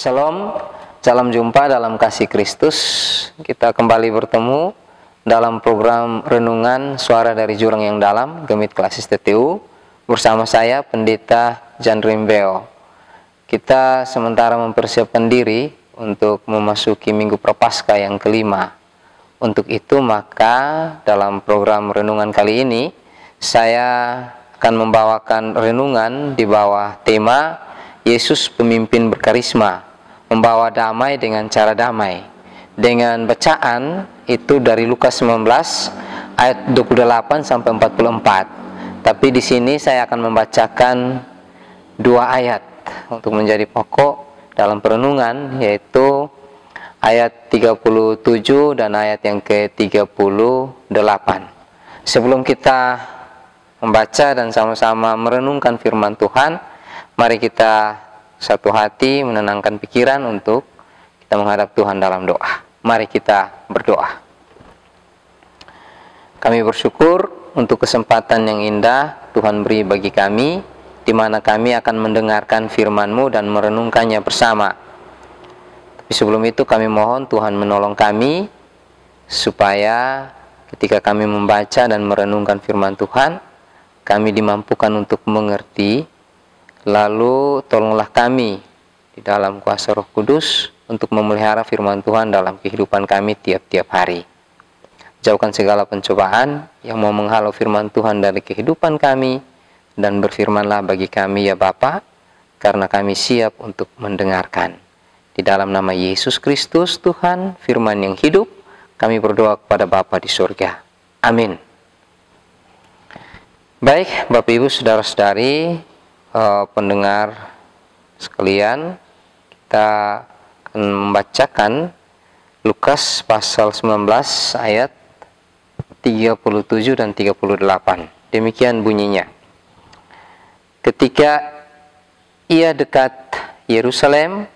Shalom, salam jumpa dalam kasih Kristus. Kita kembali bertemu dalam program Renungan Suara dari Jurang yang Dalam, Gemit Klasis TTU, bersama saya, Pendeta Jan Rimbeo. Kita sementara mempersiapkan diri untuk memasuki Minggu Prapaskah yang kelima. Untuk itu, maka dalam program Renungan kali ini, saya akan membawakan renungan di bawah tema Yesus Pemimpin Berkarisma, membawa damai dengan cara damai, dengan bacaan itu dari Lukas 19 ayat 28 sampai 44. Tapi di sini saya akan membacakan dua ayat untuk menjadi pokok dalam perenungan, yaitu ayat 37 dan ayat yang ke-38. Sebelum kita membaca dan sama-sama merenungkan firman Tuhan, mari kita satu hati menenangkan pikiran untuk kita menghadap Tuhan dalam doa. Mari kita berdoa. Kami bersyukur untuk kesempatan yang indah Tuhan beri bagi kami, di mana kami akan mendengarkan firman-Mu dan merenungkannya bersama. Tapi sebelum itu kami mohon Tuhan menolong kami, supaya ketika kami membaca dan merenungkan firman Tuhan, kami dimampukan untuk mengerti. Lalu tolonglah kami di dalam kuasa Roh Kudus untuk memelihara firman Tuhan dalam kehidupan kami tiap-tiap hari. Jauhkan segala pencobaan yang mau menghalau firman Tuhan dari kehidupan kami, dan berfirmanlah bagi kami ya Bapa, karena kami siap untuk mendengarkan. Di dalam nama Yesus Kristus Tuhan, firman yang hidup, kami berdoa kepada Bapa di surga. Amin. Baik, Bapak Ibu Saudara-saudari, pendengar sekalian, kita akan membacakan Lukas pasal 19 ayat 37 dan 38. Demikian bunyinya. Ketika ia dekat Yerusalem,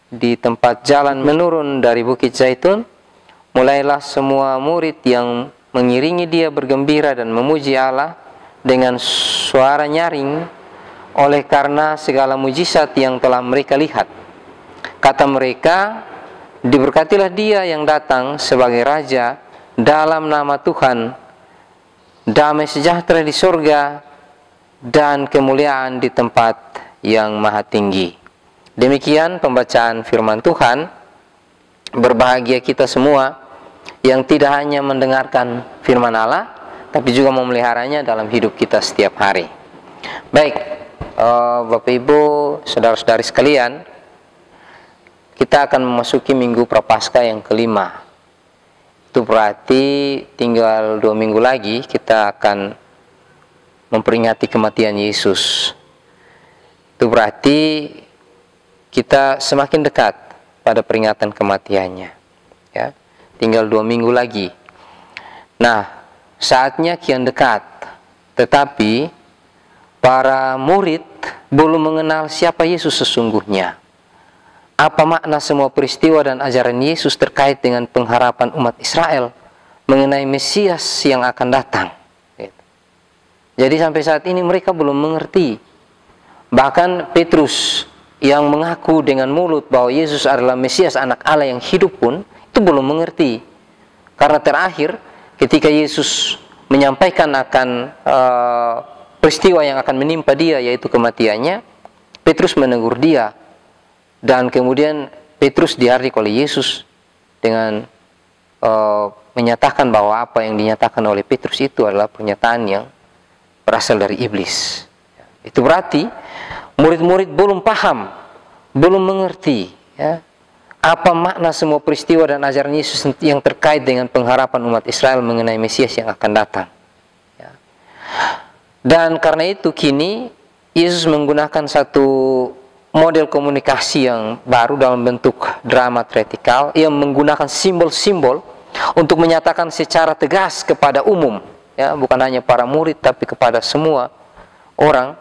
di tempat jalan menurun dari Bukit Zaitun, mulailah semua murid yang mengiringi dia bergembira dan memuji Allah dengan suara nyaring, oleh karena segala mujizat yang telah mereka lihat. Kata mereka, diberkatilah dia yang datang sebagai Raja dalam nama Tuhan, damai sejahtera di surga dan kemuliaan di tempat yang maha tinggi. Demikian pembacaan firman Tuhan. Berbahagia kita semua yang tidak hanya mendengarkan firman Allah, tapi juga memeliharanya dalam hidup kita setiap hari. Baik, Bapak Ibu, saudara-saudari sekalian, kita akan memasuki Minggu Prapaskah yang kelima. Itu berarti tinggal 2 minggu lagi kita akan memperingati kematian Yesus. Itu berarti kita semakin dekat pada peringatan kematiannya. Ya, tinggal 2 minggu lagi. Nah, saatnya kian dekat, tetapi para murid belum mengenal siapa Yesus sesungguhnya. Apa makna semua peristiwa dan ajaran Yesus terkait dengan pengharapan umat Israel mengenai Mesias yang akan datang. Jadi sampai saat ini mereka belum mengerti. Bahkan Petrus yang mengaku dengan mulut bahwa Yesus adalah Mesias anak Allah yang hidup pun itu belum mengerti. Karena terakhir ketika Yesus menyampaikan akan peristiwa yang akan menimpa dia, yaitu kematiannya, Petrus menegur dia, dan kemudian Petrus dihardik oleh Yesus dengan menyatakan bahwa apa yang dinyatakan oleh Petrus itu adalah pernyataan yang berasal dari iblis. Itu berarti murid-murid belum paham, belum mengerti, ya, apa makna semua peristiwa dan ajaran Yesus yang terkait dengan pengharapan umat Israel mengenai Mesias yang akan datang. Ya. Dan karena itu kini Yesus menggunakan satu model komunikasi yang baru dalam bentuk drama teatrikal, yang menggunakan simbol-simbol untuk menyatakan secara tegas kepada umum, ya, bukan hanya para murid tapi kepada semua orang,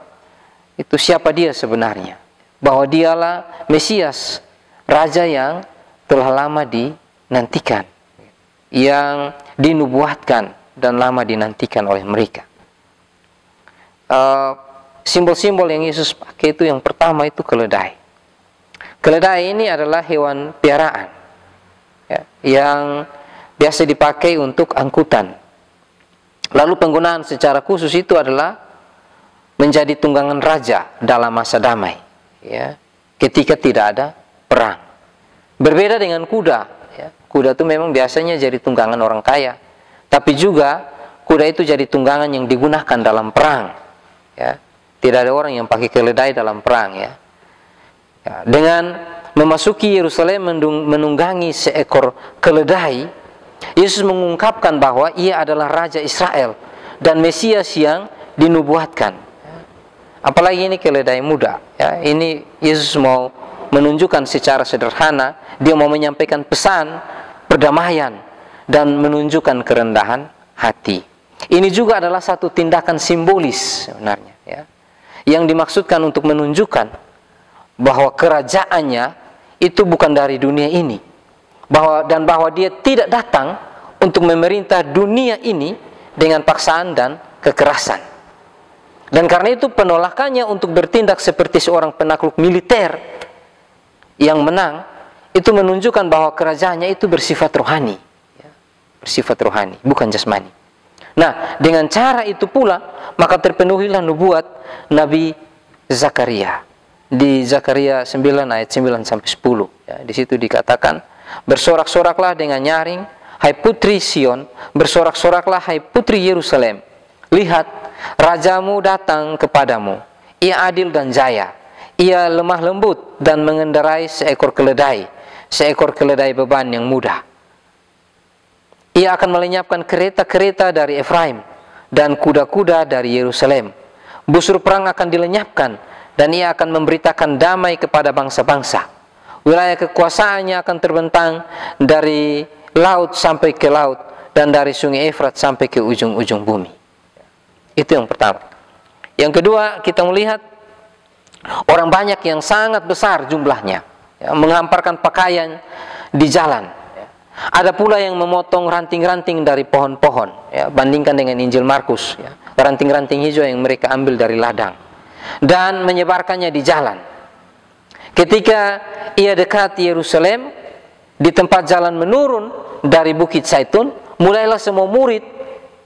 itu siapa dia sebenarnya, bahwa dialah Mesias, Raja yang telah lama dinantikan, yang dinubuatkan dan lama dinantikan oleh mereka. Simbol-simbol yang Yesus pakai itu yang pertama itu keledai. Keledai ini adalah hewan piaraan, ya, yang biasa dipakai untuk angkutan. Lalu penggunaan secara khusus itu adalah menjadi tunggangan raja dalam masa damai, ya, ketika tidak ada perang. Berbeda dengan kuda, ya. Kuda itu memang biasanya jadi tunggangan orang kaya, tapi juga kuda itu jadi tunggangan yang digunakan dalam perang, ya. Tidak ada orang yang pakai keledai dalam perang, ya. Ya, dengan memasuki Yerusalem menunggangi seekor keledai, Yesus mengungkapkan bahwa ia adalah Raja Israel dan Mesias yang dinubuatkan. Apalagi ini keledai muda, ya. Ini Yesus mau menunjukkan secara sederhana, dia mau menyampaikan pesan perdamaian dan menunjukkan kerendahan hati. Ini juga adalah satu tindakan simbolis sebenarnya, ya, yang dimaksudkan untuk menunjukkan bahwa kerajaannya itu bukan dari dunia ini, bahwa dia tidak datang untuk memerintah dunia ini dengan paksaan dan kekerasan. Dan karena itu penolakannya untuk bertindak seperti seorang penakluk militer yang menang, itu menunjukkan bahwa kerajaannya itu bersifat rohani, ya, bersifat rohani, bukan jasmani. Nah, dengan cara itu pula maka terpenuhilah nubuat Nabi Zakaria. Di Zakaria 9 ayat 9 sampai 10, ya, di situ dikatakan, bersorak-soraklah dengan nyaring, hai putri Sion, bersorak-soraklah hai putri Yerusalem. Lihat, rajamu datang kepadamu. Ia adil dan jaya. Ia lemah lembut dan mengendarai seekor keledai beban yang mudah. Ia akan melenyapkan kereta-kereta dari Efraim dan kuda-kuda dari Yerusalem. Busur perang akan dilenyapkan, dan ia akan memberitakan damai kepada bangsa-bangsa. Wilayah kekuasaannya akan terbentang dari laut sampai ke laut, dan dari sungai Efrat sampai ke ujung-ujung bumi. Itu yang pertama. Yang kedua, kita melihat orang banyak yang sangat besar jumlahnya, ya, menghamparkan pakaian di jalan. Ada pula yang memotong ranting-ranting dari pohon-pohon, ya, bandingkan dengan Injil Markus, ya, ranting-ranting hijau yang mereka ambil dari ladang, dan menyebarkannya di jalan. Ketika ia dekat Yerusalem, di tempat jalan menurun dari Bukit Zaitun, mulailah semua murid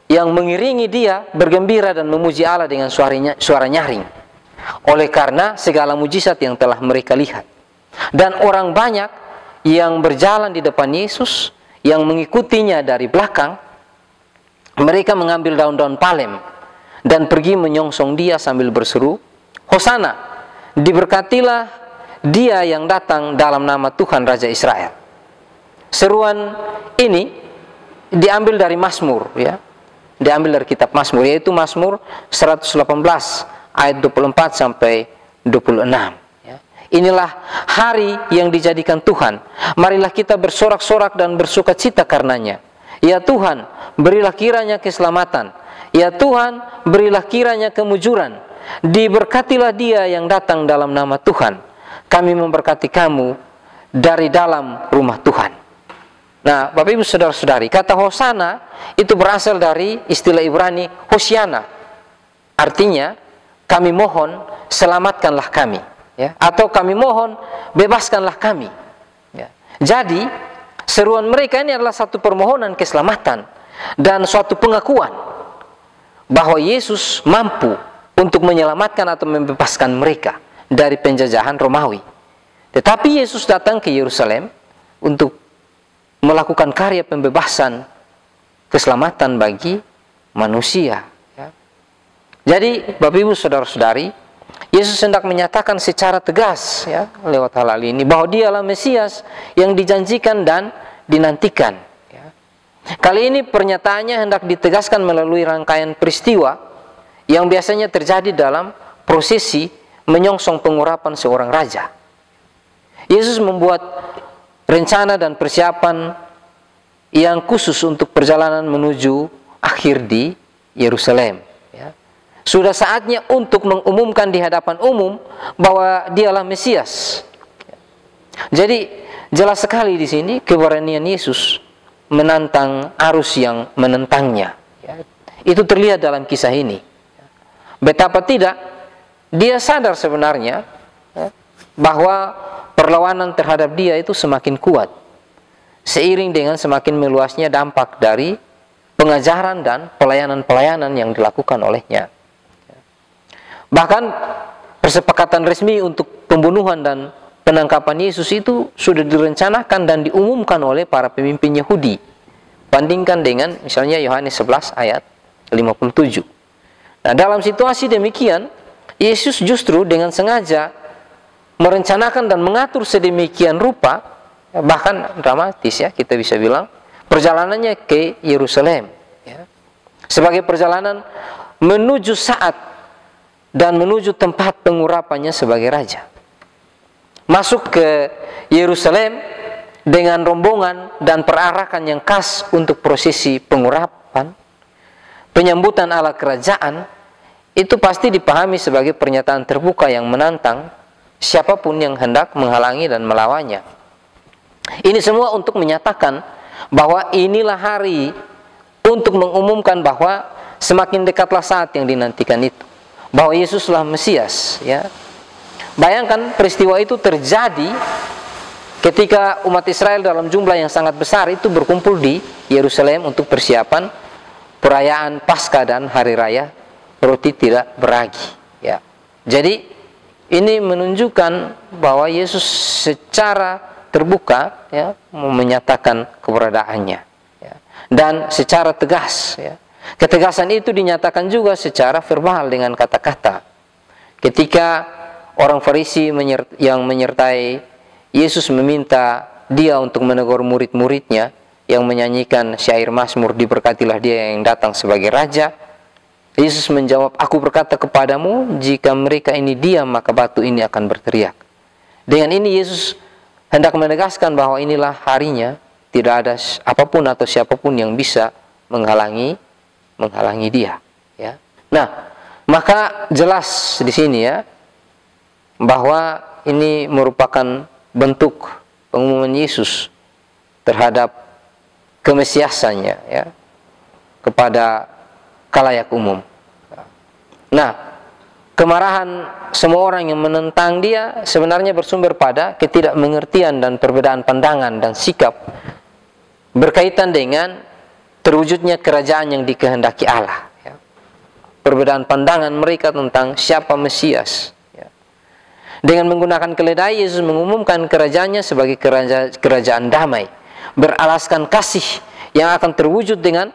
yang mengiringi dia bergembira dan memuji Allah dengan suara nyaring, oleh karena segala mujizat yang telah mereka lihat. Dan orang banyak yang berjalan di depan Yesus, yang mengikutinya dari belakang, mereka mengambil daun-daun palem dan pergi menyongsong dia sambil berseru, Hosana, diberkatilah dia yang datang dalam nama Tuhan Raja Israel. Seruan ini diambil dari Mazmur, ya, diambil dari kitab Mazmur, yaitu Mazmur 118 ayat 24 sampai 26. Inilah hari yang dijadikan Tuhan. Marilah kita bersorak-sorak dan bersuka cita karenanya. Ya Tuhan, berilah kiranya keselamatan. Ya Tuhan, berilah kiranya kemujuran. Diberkatilah dia yang datang dalam nama Tuhan. Kami memberkati kamu dari dalam rumah Tuhan. Nah, Bapak Ibu Saudara-saudari, kata Hosana itu berasal dari istilah Ibrani Hosiana. Artinya, kami mohon selamatkanlah kami. Ya, atau kami mohon bebaskanlah kami, ya. Jadi seruan mereka ini adalah satu permohonan keselamatan dan suatu pengakuan bahwa Yesus mampu untuk menyelamatkan atau membebaskan mereka dari penjajahan Romawi. Tetapi Yesus datang ke Yerusalem untuk melakukan karya pembebasan keselamatan bagi manusia, ya. Jadi Bapak Ibu Saudara-saudari, Yesus hendak menyatakan secara tegas, ya, lewat hal ini bahwa dialah Mesias yang dijanjikan dan dinantikan, ya. Kali ini pernyataannya hendak ditegaskan melalui rangkaian peristiwa yang biasanya terjadi dalam prosesi menyongsong pengurapan seorang raja. Yesus membuat rencana dan persiapan yang khusus untuk perjalanan menuju akhir di Yerusalem. Sudah saatnya untuk mengumumkan di hadapan umum bahwa dialah Mesias. Jadi jelas sekali di sini keberanian Yesus menantang arus yang menentangnya. Itu terlihat dalam kisah ini. Betapa tidak dia sadar sebenarnya bahwa perlawanan terhadap dia itu semakin kuat, seiring dengan semakin meluasnya dampak dari pengajaran dan pelayanan-pelayanan yang dilakukan olehnya. Bahkan persepakatan resmi untuk pembunuhan dan penangkapan Yesus itu sudah direncanakan dan diumumkan oleh para pemimpin Yahudi. Bandingkan dengan misalnya Yohanes 11 ayat 57. Nah, dalam situasi demikian, Yesus justru dengan sengaja merencanakan dan mengatur sedemikian rupa, bahkan dramatis ya, kita bisa bilang, perjalanannya ke Yerusalem ya, sebagai perjalanan menuju saat dan menuju tempat pengurapannya sebagai raja. Masuk ke Yerusalem dengan rombongan dan perarakan yang khas untuk prosesi pengurapan, penyambutan ala kerajaan, itu pasti dipahami sebagai pernyataan terbuka yang menantang siapapun yang hendak menghalangi dan melawannya. Ini semua untuk menyatakan bahwa inilah hari untuk mengumumkan bahwa semakin dekatlah saat yang dinantikan itu, bahwa Yesuslah Mesias ya. Bayangkan peristiwa itu terjadi ketika umat Israel dalam jumlah yang sangat besar itu berkumpul di Yerusalem untuk persiapan perayaan Paskah dan Hari Raya Roti Tidak Beragi ya. Jadi ini menunjukkan bahwa Yesus secara terbuka ya, menyatakan keberadaannya ya, dan secara tegas ya. Ketegasan itu dinyatakan juga secara verbal dengan kata-kata. Ketika orang Farisi yang menyertai Yesus meminta dia untuk menegur murid-muridnya yang menyanyikan syair Mazmur, diberkatilah dia yang datang sebagai raja. Yesus menjawab, aku berkata kepadamu, jika mereka ini diam, maka batu ini akan berteriak. Dengan ini Yesus hendak menegaskan bahwa inilah harinya, tidak ada apapun atau siapapun yang bisa menghalangi dia. Ya. Nah, maka jelas di sini ya, bahwa ini merupakan bentuk pengumuman Yesus terhadap kemesiasannya ya, kepada khalayak umum. Nah, kemarahan semua orang yang menentang dia sebenarnya bersumber pada ketidakmengertian dan perbedaan pandangan dan sikap berkaitan dengan terwujudnya kerajaan yang dikehendaki Allah ya. Perbedaan pandangan mereka tentang siapa Mesias. Dengan menggunakan keledai, Yesus mengumumkan kerajaannya sebagai kerajaan damai, beralaskan kasih yang akan terwujud dengan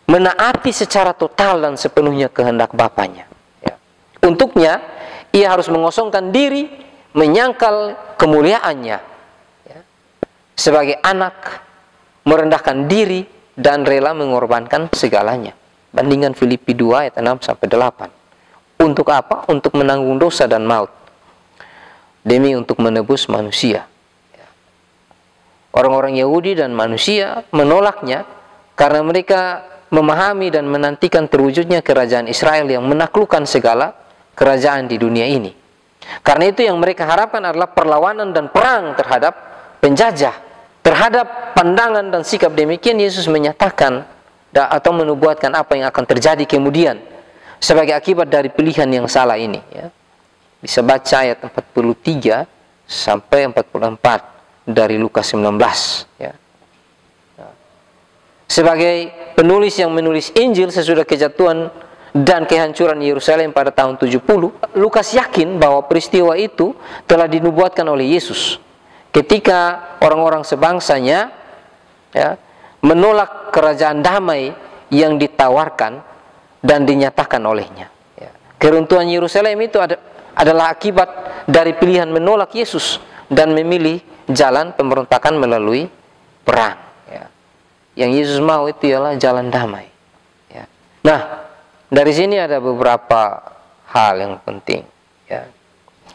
menaati secara total dan sepenuhnya kehendak Bapanya. Ya. Untuknya, ia harus mengosongkan diri, menyangkal kemuliaannya, ya, sebagai anak, merendahkan diri, dan rela mengorbankan segalanya. Bandingkan Filipi 2 ayat 6-8. Untuk apa? Untuk menanggung dosa dan maut, demi untuk menebus manusia. Orang-orang Yahudi dan manusia menolaknya karena mereka memahami dan menantikan terwujudnya kerajaan Israel yang menaklukkan segala kerajaan di dunia ini. Karena itu yang mereka harapkan adalah perlawanan dan perang terhadap penjajah. Terhadap pandangan dan sikap demikian, Yesus menyatakan atau menubuatkan apa yang akan terjadi kemudian sebagai akibat dari pilihan yang salah ini ya. Bisa baca ayat 43 sampai 44 dari Lukas 19 ya. Sebagai penulis yang menulis Injil sesudah kejatuhan dan kehancuran Yerusalem pada tahun 70, Lukas yakin bahwa peristiwa itu telah dinubuatkan oleh Yesus ketika orang-orang sebangsanya ya, menolak kerajaan damai yang ditawarkan dan dinyatakan olehnya ya. Keruntuhan Yerusalem itu adalah akibat dari pilihan menolak Yesus dan memilih jalan pemberontakan melalui perang ya. Yang Yesus mau itu ialah jalan damai ya. Nah, dari sini ada beberapa hal yang penting ya.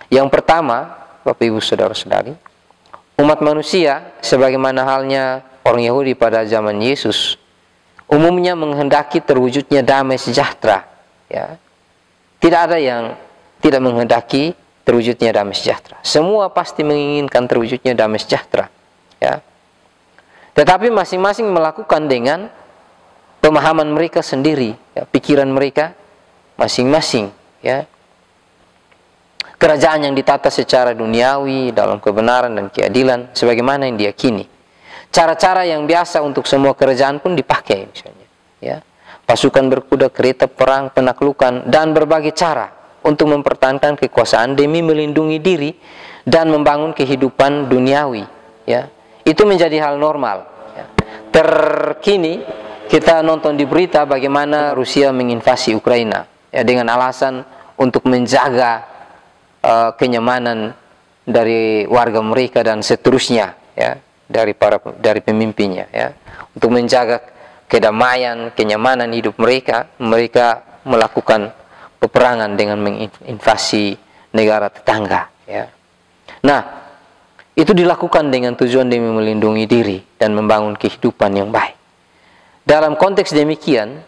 Yang pertama, Bapak Ibu Saudara-saudari, umat manusia sebagaimana halnya orang Yahudi pada zaman Yesus umumnya menghendaki terwujudnya damai sejahtera ya. Tidak ada yang tidak menghendaki terwujudnya damai sejahtera. Semua pasti menginginkan terwujudnya damai sejahtera ya. Tetapi masing-masing melakukan dengan pemahaman mereka sendiri ya, pikiran mereka masing-masing ya. kerajaan yang ditata secara duniawi dalam kebenaran dan keadilan sebagaimana yang diyakini. Cara-cara yang biasa untuk semua kerajaan pun dipakai, misalnya, ya. Pasukan berkuda, kereta perang, penaklukan, dan berbagai cara untuk mempertahankan kekuasaan demi melindungi diri dan membangun kehidupan duniawi, ya. Itu menjadi hal normal, ya. Terkini kita nonton di berita bagaimana Rusia menginvasi Ukraina, ya, dengan alasan untuk menjaga kenyamanan dari warga mereka dan seterusnya, ya, dari pemimpinnya, ya, untuk menjaga kedamaian, kenyamanan hidup mereka melakukan peperangan dengan menginvasi negara tetangga, ya. Nah, itu dilakukan dengan tujuan demi melindungi diri dan membangun kehidupan yang baik. Dalam konteks demikian,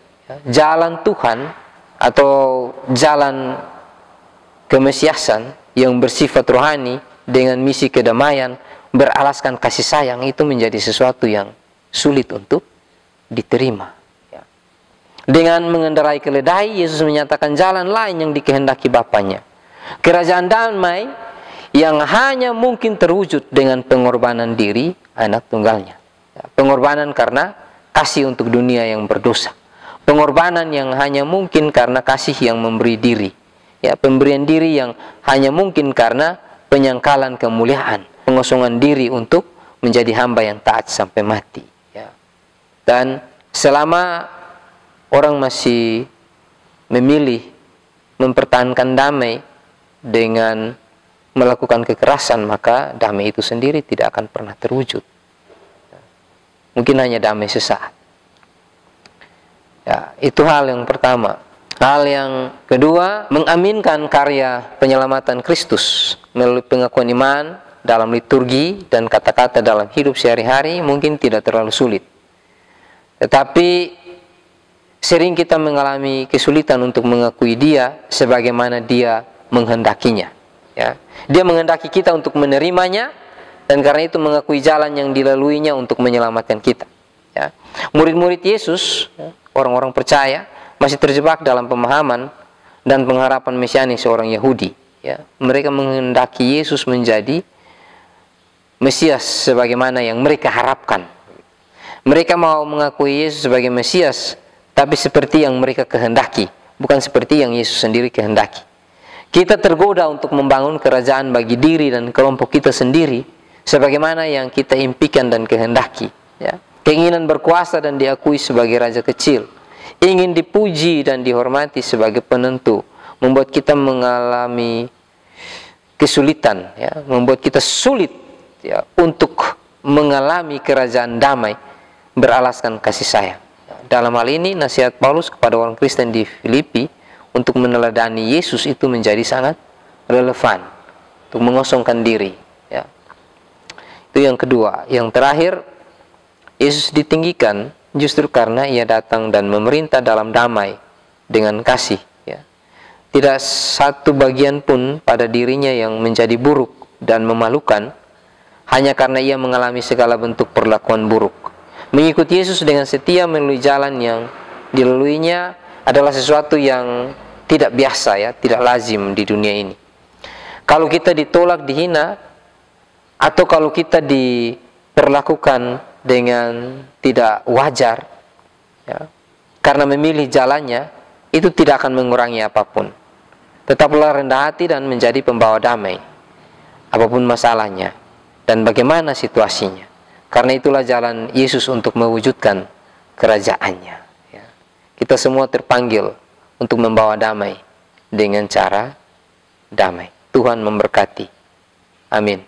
jalan Tuhan atau jalan kemesiasan yang bersifat rohani dengan misi kedamaian beralaskan kasih sayang itu menjadi sesuatu yang sulit untuk diterima, ya. Dengan mengendarai keledai, Yesus menyatakan jalan lain yang dikehendaki Bapanya, kerajaan damai yang hanya mungkin terwujud dengan pengorbanan diri anak tunggalnya, ya. Pengorbanan karena kasih untuk dunia yang berdosa, pengorbanan yang hanya mungkin karena kasih yang memberi diri, ya, pemberian diri yang hanya mungkin karena penyangkalan kemuliaan, pengosongan diri untuk menjadi hamba yang taat sampai mati, ya. Dan selama orang masih memilih mempertahankan damai dengan melakukan kekerasan, maka damai itu sendiri tidak akan pernah terwujud. Mungkin hanya damai sesaat. Ya, itu hal yang pertama. Hal yang kedua, mengaminkan karya penyelamatan Kristus melalui pengakuan iman dalam liturgi dan kata-kata dalam hidup sehari-hari mungkin tidak terlalu sulit. Tetapi sering kita mengalami kesulitan untuk mengakui Dia sebagaimana Dia menghendakinya, ya. Dia menghendaki kita untuk menerimanya, dan karena itu mengakui jalan yang dilaluinya untuk menyelamatkan kita, ya. Murid-murid Yesus, orang-orang percaya, masih terjebak dalam pemahaman dan pengharapan mesianik seorang Yahudi, ya. Mereka menghendaki Yesus menjadi Mesias sebagaimana yang mereka harapkan. Mereka mau mengakui Yesus sebagai Mesias, tapi seperti yang mereka kehendaki, bukan seperti yang Yesus sendiri kehendaki. Kita tergoda untuk membangun kerajaan bagi diri dan kelompok kita sendiri sebagaimana yang kita impikan dan kehendaki, ya. Keinginan berkuasa dan diakui sebagai raja kecil, ingin dipuji dan dihormati sebagai penentu, membuat kita mengalami kesulitan, ya, membuat kita sulit, ya, untuk mengalami kerajaan damai beralaskan kasih sayang. Dalam hal ini nasihat Paulus kepada orang Kristen di Filipi untuk meneladani Yesus itu menjadi sangat relevan untuk mengosongkan diri, ya. Itu yang kedua. Yang terakhir, Yesus ditinggikan justru karena Ia datang dan memerintah dalam damai dengan kasih, ya. Tidak satu bagian pun pada dirinya yang menjadi buruk dan memalukan hanya karena Ia mengalami segala bentuk perlakuan buruk. Mengikuti Yesus dengan setia melalui jalan yang dilaluinya adalah sesuatu yang tidak biasa, ya, tidak lazim di dunia ini. Kalau kita ditolak, dihina, atau kalau kita diperlakukan dengan tidak wajar, ya, karena memilih jalannya, itu tidak akan mengurangi apapun. Tetaplah rendah hati dan menjadi pembawa damai, apapun masalahnya dan bagaimana situasinya. Karena itulah jalan Yesus untuk mewujudkan kerajaannya, ya. Kita semua terpanggil untuk membawa damai dengan cara damai. Tuhan memberkati. Amin.